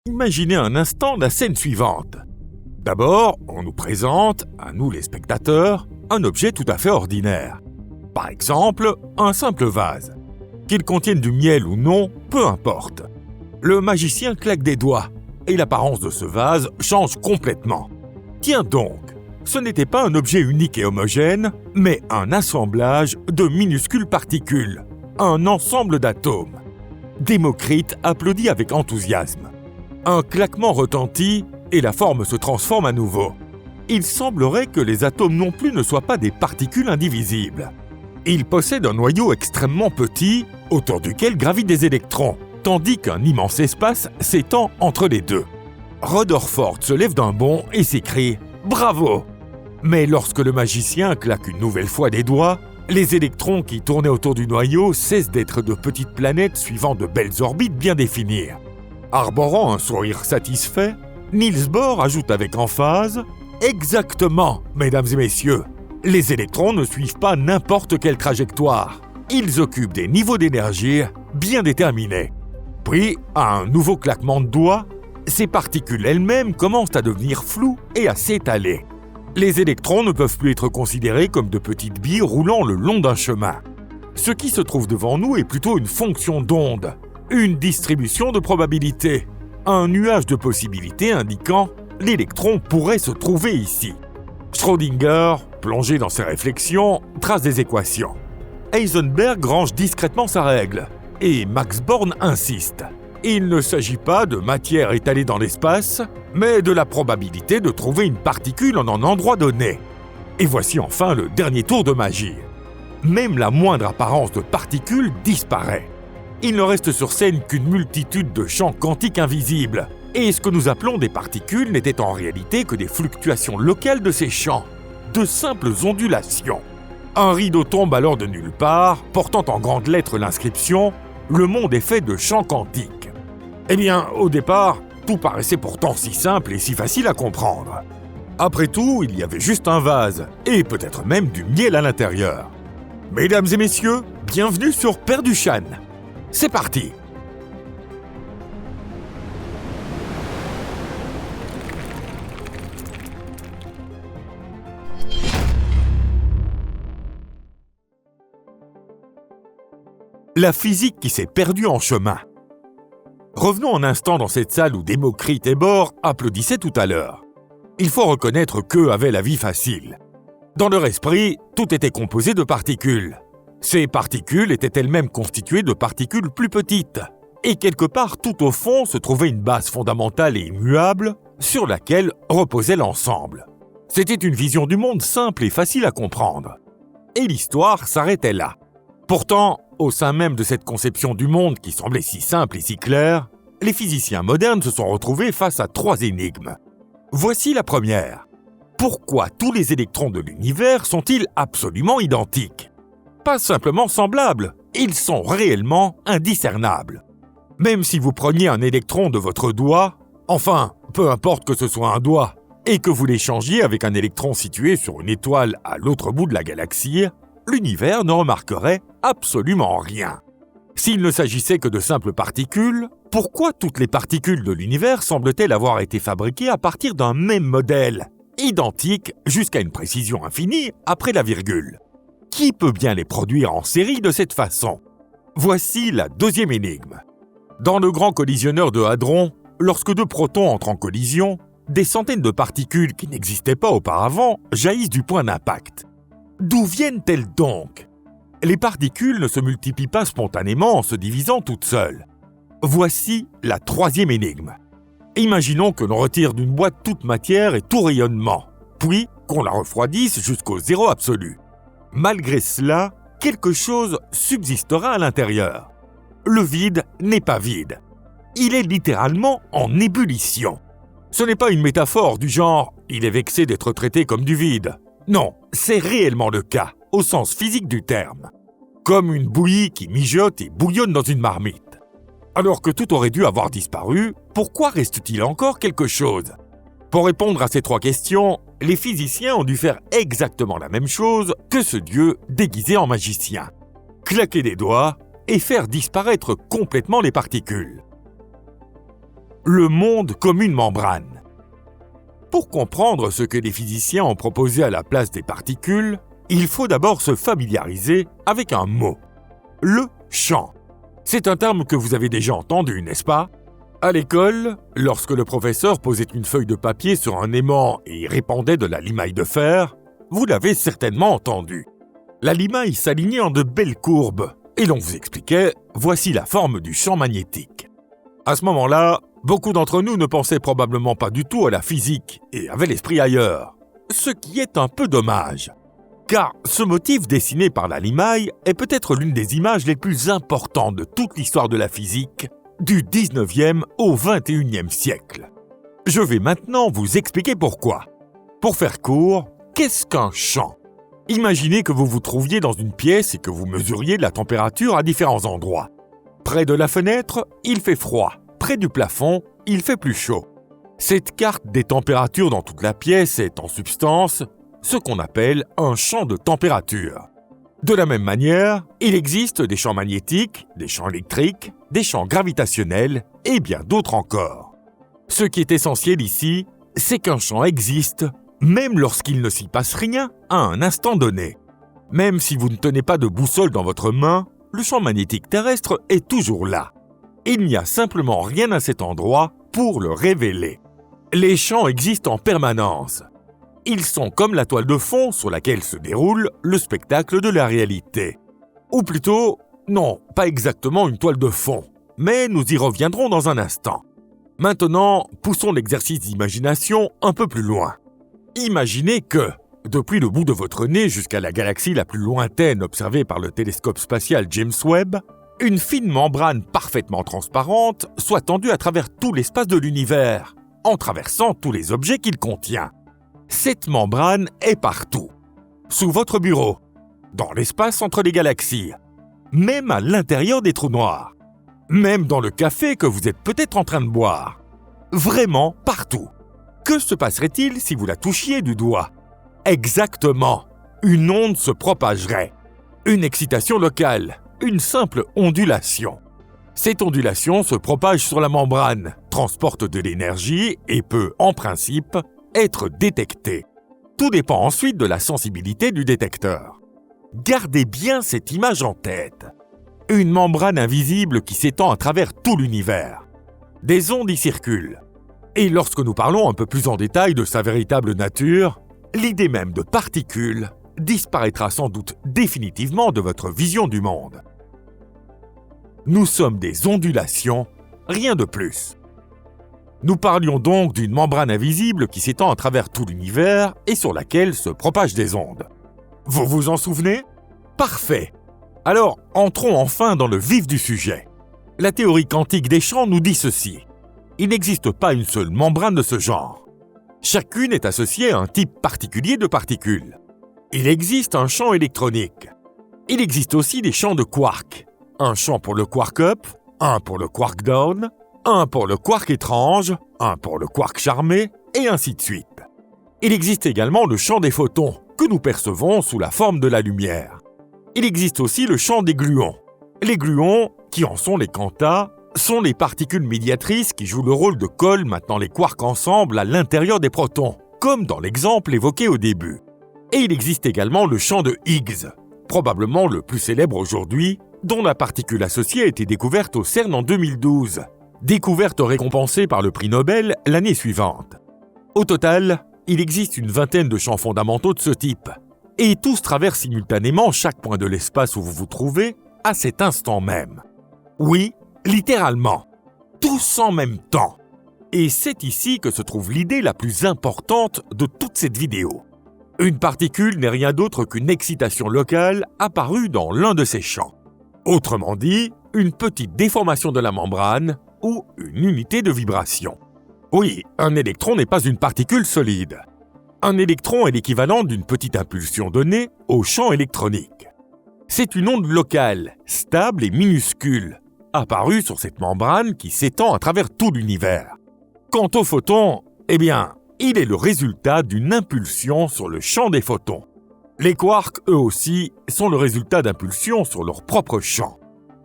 Imaginez un instant la scène suivante. D'abord, on nous présente, à nous les spectateurs, un objet tout à fait ordinaire. Par exemple, un simple vase. Qu'il contienne du miel ou non, peu importe. Le magicien claque des doigts et l'apparence de ce vase change complètement. Tiens donc, ce n'était pas un objet unique et homogène, mais un assemblage de minuscules particules, un ensemble d'atomes. Démocrite applaudit avec enthousiasme. Un claquement retentit et la forme se transforme à nouveau. Il semblerait que les atomes non plus ne soient pas des particules indivisibles. Ils possèdent un noyau extrêmement petit, autour duquel gravitent des électrons, tandis qu'un immense espace s'étend entre les deux. Rutherford se lève d'un bond et s'écrie « Bravo !» Mais lorsque le magicien claque une nouvelle fois des doigts, les électrons qui tournaient autour du noyau cessent d'être de petites planètes suivant de belles orbites bien définies. Arborant un sourire satisfait, Niels Bohr ajoute avec emphase « Exactement, mesdames et messieurs, les électrons ne suivent pas n'importe quelle trajectoire. Ils occupent des niveaux d'énergie bien déterminés. » Puis, à un nouveau claquement de doigts, ces particules elles-mêmes commencent à devenir floues et à s'étaler. Les électrons ne peuvent plus être considérés comme de petites billes roulant le long d'un chemin. Ce qui se trouve devant nous est plutôt une fonction d'onde, une distribution de probabilités, un nuage de possibilités indiquant l'électron pourrait se trouver ici. Schrödinger, plongé dans ses réflexions, trace des équations. Heisenberg range discrètement sa règle, et Max Born insiste. Il ne s'agit pas de matière étalée dans l'espace, mais de la probabilité de trouver une particule en un endroit donné. Et voici enfin le dernier tour de magie. Même la moindre apparence de particule disparaît. Il ne reste sur scène qu'une multitude de champs quantiques invisibles, et ce que nous appelons des particules n'étaient en réalité que des fluctuations locales de ces champs, de simples ondulations. Un rideau tombe alors de nulle part, portant en grandes lettres l'inscription « Le monde est fait de champs quantiques ». Eh bien, au départ, tout paraissait pourtant si simple et si facile à comprendre. Après tout, il y avait juste un vase, et peut-être même du miel à l'intérieur. Mesdames et messieurs, bienvenue sur Perduchan. C'est parti! La physique qui s'est perdue en chemin. Revenons un instant dans cette salle où Démocrite et Bohr applaudissaient tout à l'heure. Il faut reconnaître qu'eux avaient la vie facile. Dans leur esprit, tout était composé de particules. Ces particules étaient elles-mêmes constituées de particules plus petites. Et quelque part tout au fond se trouvait une base fondamentale et immuable sur laquelle reposait l'ensemble. C'était une vision du monde simple et facile à comprendre. Et l'histoire s'arrêtait là. Pourtant, au sein même de cette conception du monde qui semblait si simple et si claire, les physiciens modernes se sont retrouvés face à 3 énigmes. Voici la première. Pourquoi tous les électrons de l'univers sont-ils absolument identiques ? Pas simplement semblables, ils sont réellement indiscernables. Même si vous preniez un électron de votre doigt, enfin, peu importe que ce soit un doigt, et que vous l'échangiez avec un électron situé sur une étoile à l'autre bout de la galaxie, l'univers ne remarquerait absolument rien. S'il ne s'agissait que de simples particules, pourquoi toutes les particules de l'univers semblent-elles avoir été fabriquées à partir d'un même modèle, identique jusqu'à une précision infinie après la virgule ? Qui peut bien les produire en série de cette façon ? Voici la deuxième énigme. Dans le grand collisionneur de Hadron, lorsque 2 protons entrent en collision, des centaines de particules qui n'existaient pas auparavant jaillissent du point d'impact. D'où viennent-elles donc ? Les particules ne se multiplient pas spontanément en se divisant toutes seules. Voici la 3e énigme. Imaginons que l'on retire d'une boîte toute matière et tout rayonnement, puis qu'on la refroidisse jusqu'au zéro absolu. Malgré cela, quelque chose subsistera à l'intérieur. Le vide n'est pas vide. Il est littéralement en ébullition. Ce n'est pas une métaphore du genre « il est vexé d'être traité comme du vide ». Non, c'est réellement le cas, au sens physique du terme. Comme une bouillie qui mijote et bouillonne dans une marmite. Alors que tout aurait dû avoir disparu, pourquoi reste-t-il encore quelque chose ? Pour répondre à ces 3 questions, les physiciens ont dû faire exactement la même chose que ce dieu déguisé en magicien. Claquer des doigts et faire disparaître complètement les particules. le monde comme une membrane. Pour comprendre ce que les physiciens ont proposé à la place des particules, il faut d'abord se familiariser avec un mot, le champ. C'est un terme que vous avez déjà entendu, n'est-ce pas? À l'école, lorsque le professeur posait une feuille de papier sur un aimant et y répandait de la limaille de fer, vous l'avez certainement entendu. La limaille s'alignait en de belles courbes, et l'on vous expliquait « voici la forme du champ magnétique ». À ce moment-là, beaucoup d'entre nous ne pensaient probablement pas du tout à la physique et avaient l'esprit ailleurs, ce qui est un peu dommage. Car ce motif dessiné par la limaille est peut-être l'une des images les plus importantes de toute l'histoire de la physique, du 19e au 21e siècle. Je vais maintenant vous expliquer pourquoi. Pour faire court, qu'est-ce qu'un champ? Imaginez que vous vous trouviez dans une pièce et que vous mesuriez la température à différents endroits. Près de la fenêtre, il fait froid. Près du plafond, il fait plus chaud. Cette carte des températures dans toute la pièce est en substance ce qu'on appelle un champ de température. De la même manière, il existe des champs magnétiques, des champs électriques, des champs gravitationnels et bien d'autres encore. Ce qui est essentiel ici, c'est qu'un champ existe, même lorsqu'il ne s'y passe rien à un instant donné. Même si vous ne tenez pas de boussole dans votre main, le champ magnétique terrestre est toujours là. Il n'y a simplement rien à cet endroit pour le révéler. Les champs existent en permanence. Ils sont comme la toile de fond sur laquelle se déroule le spectacle de la réalité. Ou plutôt, non, pas exactement une toile de fond, mais nous y reviendrons dans un instant. Maintenant, poussons l'exercice d'imagination un peu plus loin. Imaginez que, depuis le bout de votre nez jusqu'à la galaxie la plus lointaine observée par le télescope spatial James Webb, une fine membrane parfaitement transparente soit tendue à travers tout l'espace de l'univers, en traversant tous les objets qu'il contient. Cette membrane est partout. Sous votre bureau, dans l'espace entre les galaxies, même à l'intérieur des trous noirs, même dans le café que vous êtes peut-être en train de boire. Vraiment partout. Que se passerait-il si vous la touchiez du doigt? Exactement. Une onde se propagerait. Une excitation locale, une simple ondulation. Cette ondulation se propage sur la membrane, transporte de l'énergie et peut, en principe, être détectée. Tout dépend ensuite de la sensibilité du détecteur. Gardez bien cette image en tête. Une membrane invisible qui s'étend à travers tout l'univers. Des ondes y circulent. Et lorsque nous parlons un peu plus en détail de sa véritable nature, l'idée même de particules disparaîtra sans doute définitivement de votre vision du monde. Nous sommes des ondulations, rien de plus. Nous parlions donc d'une membrane invisible qui s'étend à travers tout l'univers et sur laquelle se propagent des ondes. Vous vous en souvenez? Parfait. Alors, entrons enfin dans le vif du sujet. La théorie quantique des champs nous dit ceci. Il n'existe pas une seule membrane de ce genre. Chacune est associée à un type particulier de particules. Il existe un champ électronique. Il existe aussi des champs de quarks. Un champ pour le quark up, un pour le quark down, un pour le quark étrange, un pour le quark charmé, et ainsi de suite. Il existe également le champ des photons, que nous percevons sous la forme de la lumière. Il existe aussi le champ des gluons. Les gluons, qui en sont les quantas, sont les particules médiatrices qui jouent le rôle de colle maintenant les quarks ensemble à l'intérieur des protons, comme dans l'exemple évoqué au début. Et il existe également le champ de Higgs, probablement le plus célèbre aujourd'hui, dont la particule associée a été découverte au CERN en 2012, découverte récompensée par le prix Nobel l'année suivante. Au total, il existe une vingtaine de champs fondamentaux de ce type, et tous traversent simultanément chaque point de l'espace où vous vous trouvez à cet instant même. Oui, littéralement, tous en même temps. Et c'est ici que se trouve l'idée la plus importante de toute cette vidéo. Une particule n'est rien d'autre qu'une excitation locale apparue dans l'un de ces champs. Autrement dit, une petite déformation de la membrane ou une unité de vibration. Oui, un électron n'est pas une particule solide. Un électron est l'équivalent d'une petite impulsion donnée au champ électronique. C'est une onde locale, stable et minuscule, apparue sur cette membrane qui s'étend à travers tout l'univers. Quant au photon, eh bien, il est le résultat d'une impulsion sur le champ des photons. Les quarks, eux aussi, sont le résultat d'impulsions sur leur propre champ.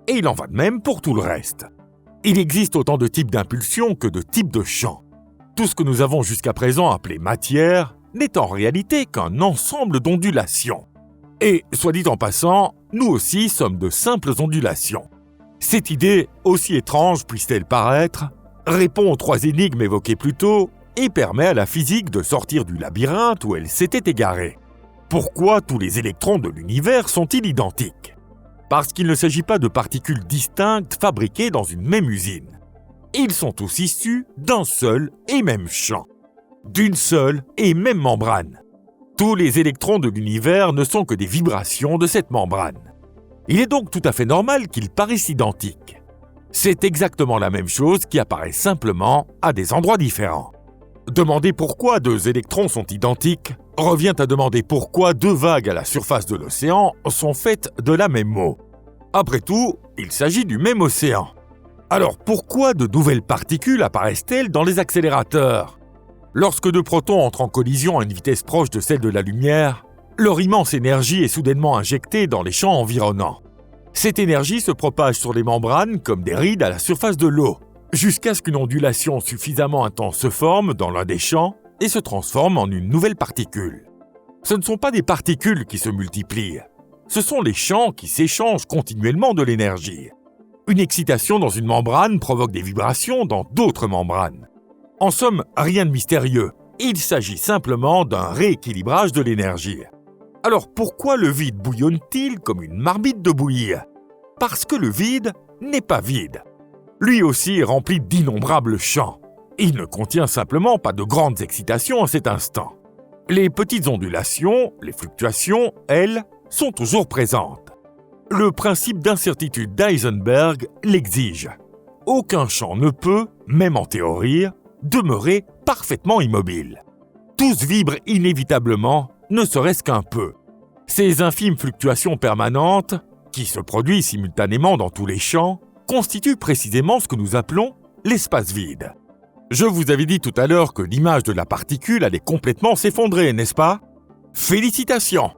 Et il en va de même pour tout le reste. Il existe autant de types d'impulsions que de types de champs. Tout ce que nous avons jusqu'à présent appelé matière n'est en réalité qu'un ensemble d'ondulations. Et, soit dit en passant, nous aussi sommes de simples ondulations. Cette idée, aussi étrange puisse-t-elle paraître, répond aux 3 énigmes évoquées plus tôt et permet à la physique de sortir du labyrinthe où elle s'était égarée. Pourquoi tous les électrons de l'univers sont-ils identiques ? Parce qu'il ne s'agit pas de particules distinctes fabriquées dans une même usine. Ils sont tous issus d'un seul et même champ, d'une seule et même membrane. Tous les électrons de l'univers ne sont que des vibrations de cette membrane. Il est donc tout à fait normal qu'ils paraissent identiques. C'est exactement la même chose qui apparaît simplement à des endroits différents. Demander pourquoi 2 électrons sont identiques revient à demander pourquoi 2 vagues à la surface de l'océan sont faites de la même eau. Après tout, il s'agit du même océan. Alors pourquoi de nouvelles particules apparaissent-elles dans les accélérateurs ? Lorsque 2 protons entrent en collision à une vitesse proche de celle de la lumière, leur immense énergie est soudainement injectée dans les champs environnants. Cette énergie se propage sur les membranes comme des rides à la surface de l'eau, jusqu'à ce qu'une ondulation suffisamment intense se forme dans l'un des champs et se transforme en une nouvelle particule. Ce ne sont pas des particules qui se multiplient, ce sont les champs qui s'échangent continuellement de l'énergie. Une excitation dans une membrane provoque des vibrations dans d'autres membranes. En somme, rien de mystérieux, il s'agit simplement d'un rééquilibrage de l'énergie. Alors pourquoi le vide bouillonne-t-il comme une marmite de bouillie ? Parce que le vide n'est pas vide. Lui aussi est rempli d'innombrables champs. Il ne contient simplement pas de grandes excitations à cet instant. Les petites ondulations, les fluctuations, elles, sont toujours présentes. Le principe d'incertitude d'Heisenberg l'exige. Aucun champ ne peut, même en théorie, demeurer parfaitement immobile. Tous vibrent inévitablement, ne serait-ce qu'un peu. Ces infimes fluctuations permanentes, qui se produisent simultanément dans tous les champs, constituent précisément ce que nous appelons l'espace vide. Je vous avais dit tout à l'heure que l'image de la particule allait complètement s'effondrer, n'est-ce pas ? Félicitations !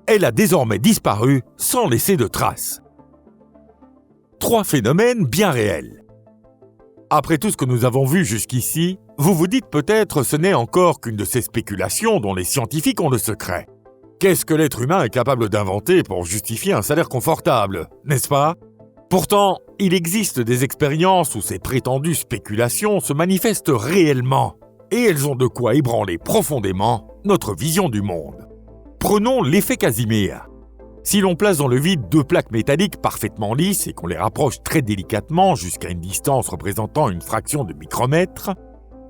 Elle a désormais disparu sans laisser de traces. 3 phénomènes bien réels. Après tout ce que nous avons vu jusqu'ici, vous vous dites peut-être ce n'est encore qu'une de ces spéculations dont les scientifiques ont le secret. Qu'est-ce que l'être humain est capable d'inventer pour justifier un salaire confortable, n'est-ce pas ? Pourtant, il existe des expériences où ces prétendues spéculations se manifestent réellement, et elles ont de quoi ébranler profondément notre vision du monde. Prenons l'effet Casimir. Si l'on place dans le vide 2 plaques métalliques parfaitement lisses et qu'on les rapproche très délicatement jusqu'à une distance représentant une fraction de micromètre,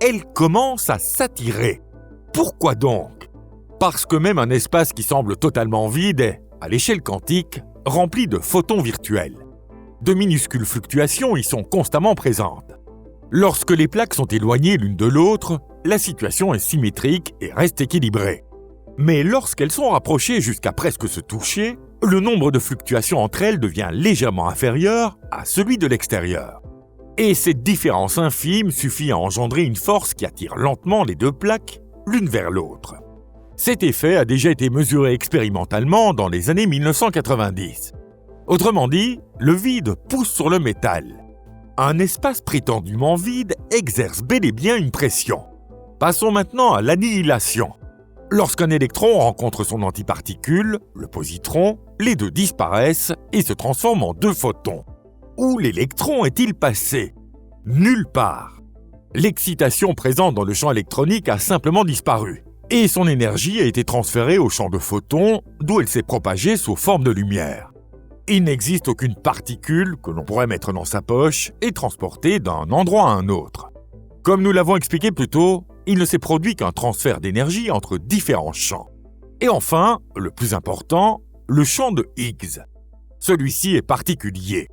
elles commencent à s'attirer. Pourquoi donc ? Parce que même un espace qui semble totalement vide est, à l'échelle quantique, rempli de photons virtuels. De minuscules fluctuations y sont constamment présentes. Lorsque les plaques sont éloignées l'une de l'autre, la situation est symétrique et reste équilibrée. Mais lorsqu'elles sont rapprochées jusqu'à presque se toucher, le nombre de fluctuations entre elles devient légèrement inférieur à celui de l'extérieur. Et cette différence infime suffit à engendrer une force qui attire lentement les 2 plaques l'une vers l'autre. Cet effet a déjà été mesuré expérimentalement dans les années 1990. Autrement dit, le vide pousse sur le métal. Un espace prétendument vide exerce bel et bien une pression. Passons maintenant à l'annihilation. Lorsqu'un électron rencontre son antiparticule, le positron, les 2 disparaissent et se transforment en 2 photons. Où l'électron est-il passé ? Nulle part. L'excitation présente dans le champ électronique a simplement disparu, et son énergie a été transférée au champ de photons, d'où elle s'est propagée sous forme de lumière. Il n'existe aucune particule que l'on pourrait mettre dans sa poche et transporter d'un endroit à un autre. Comme nous l'avons expliqué plus tôt, il ne s'est produit qu'un transfert d'énergie entre différents champs. Et enfin, le plus important, le champ de Higgs. Celui-ci est particulier.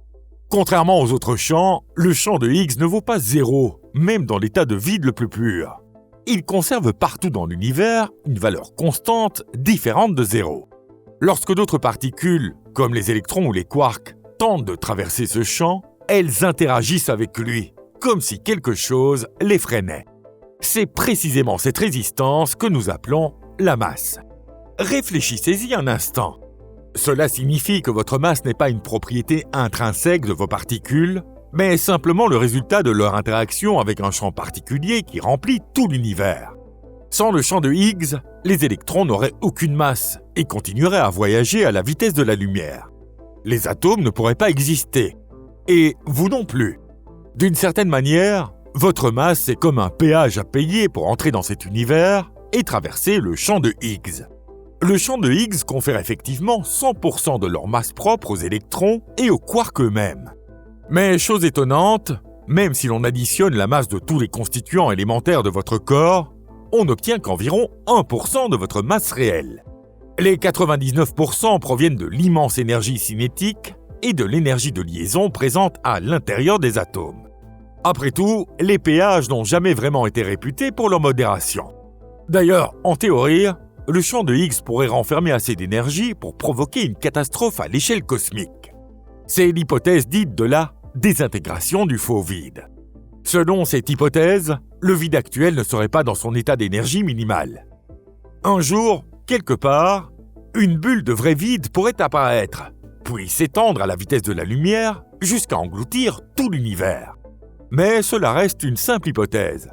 Contrairement aux autres champs, le champ de Higgs ne vaut pas 0, même dans l'état de vide le plus pur. Il conserve partout dans l'univers une valeur constante différente de 0. Lorsque d'autres particules, comme les électrons ou les quarks, tentent de traverser ce champ, elles interagissent avec lui, comme si quelque chose les freinait. C'est précisément cette résistance que nous appelons la masse. Réfléchissez-y un instant. Cela signifie que votre masse n'est pas une propriété intrinsèque de vos particules, mais simplement le résultat de leur interaction avec un champ particulier qui remplit tout l'univers. Sans le champ de Higgs, les électrons n'auraient aucune masse et continueraient à voyager à la vitesse de la lumière. Les atomes ne pourraient pas exister, et vous non plus. D'une certaine manière, votre masse est comme un péage à payer pour entrer dans cet univers et traverser le champ de Higgs. Le champ de Higgs confère effectivement 100% de leur masse propre aux électrons et aux quarks eux-mêmes. Mais chose étonnante, même si l'on additionne la masse de tous les constituants élémentaires de votre corps, on n'obtient qu'environ 1% de votre masse réelle. Les 99% proviennent de l'immense énergie cinétique et de l'énergie de liaison présente à l'intérieur des atomes. Après tout, les péages n'ont jamais vraiment été réputés pour leur modération. D'ailleurs, en théorie, le champ de Higgs pourrait renfermer assez d'énergie pour provoquer une catastrophe à l'échelle cosmique. C'est l'hypothèse dite de la désintégration du faux vide. Selon cette hypothèse, le vide actuel ne serait pas dans son état d'énergie minimale. Un jour, quelque part, une bulle de vrai vide pourrait apparaître, puis s'étendre à la vitesse de la lumière jusqu'à engloutir tout l'univers. Mais cela reste une simple hypothèse.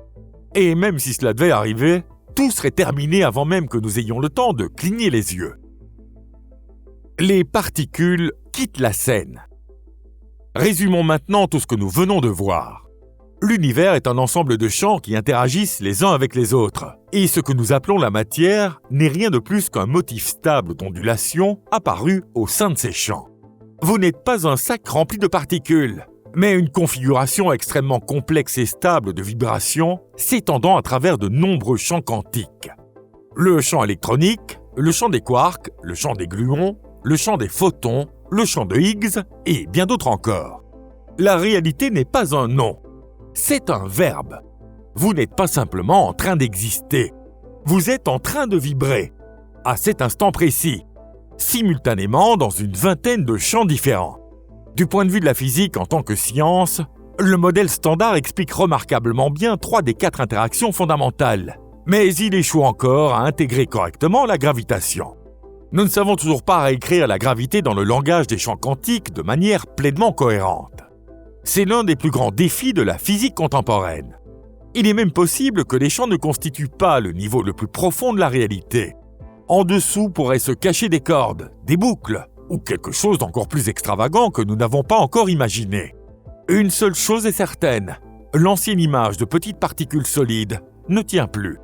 Et même si cela devait arriver, tout serait terminé avant même que nous ayons le temps de cligner les yeux. Les particules quittent la scène. Résumons maintenant tout ce que nous venons de voir. L'univers est un ensemble de champs qui interagissent les uns avec les autres, et ce que nous appelons la matière n'est rien de plus qu'un motif stable d'ondulation apparu au sein de ces champs. Vous n'êtes pas un sac rempli de particules, mais une configuration extrêmement complexe et stable de vibrations s'étendant à travers de nombreux champs quantiques. Le champ électronique, le champ des quarks, le champ des gluons, le champ des photons, le champ de Higgs et bien d'autres encore. La réalité n'est pas un nom. C'est un verbe. Vous n'êtes pas simplement en train d'exister. Vous êtes en train de vibrer, à cet instant précis, simultanément dans une vingtaine de champs différents. Du point de vue de la physique en tant que science, le modèle standard explique remarquablement bien 3 des 4 interactions fondamentales, mais il échoue encore à intégrer correctement la gravitation. Nous ne savons toujours pas réécrire la gravité dans le langage des champs quantiques de manière pleinement cohérente. C'est l'un des plus grands défis de la physique contemporaine. Il est même possible que les champs ne constituent pas le niveau le plus profond de la réalité. En dessous pourraient se cacher des cordes, des boucles, ou quelque chose d'encore plus extravagant que nous n'avons pas encore imaginé. Une seule chose est certaine, l'ancienne image de petites particules solides ne tient plus.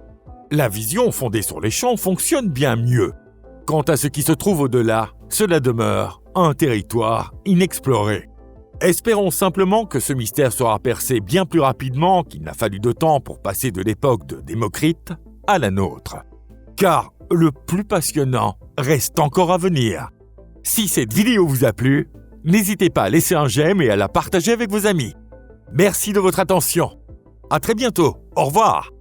La vision fondée sur les champs fonctionne bien mieux. Quant à ce qui se trouve au-delà, cela demeure un territoire inexploré. Espérons simplement que ce mystère sera percé bien plus rapidement qu'il n'a fallu de temps pour passer de l'époque de Démocrite à la nôtre. Car le plus passionnant reste encore à venir. Si cette vidéo vous a plu, n'hésitez pas à laisser un j'aime et à la partager avec vos amis. Merci de votre attention. À très bientôt. Au revoir.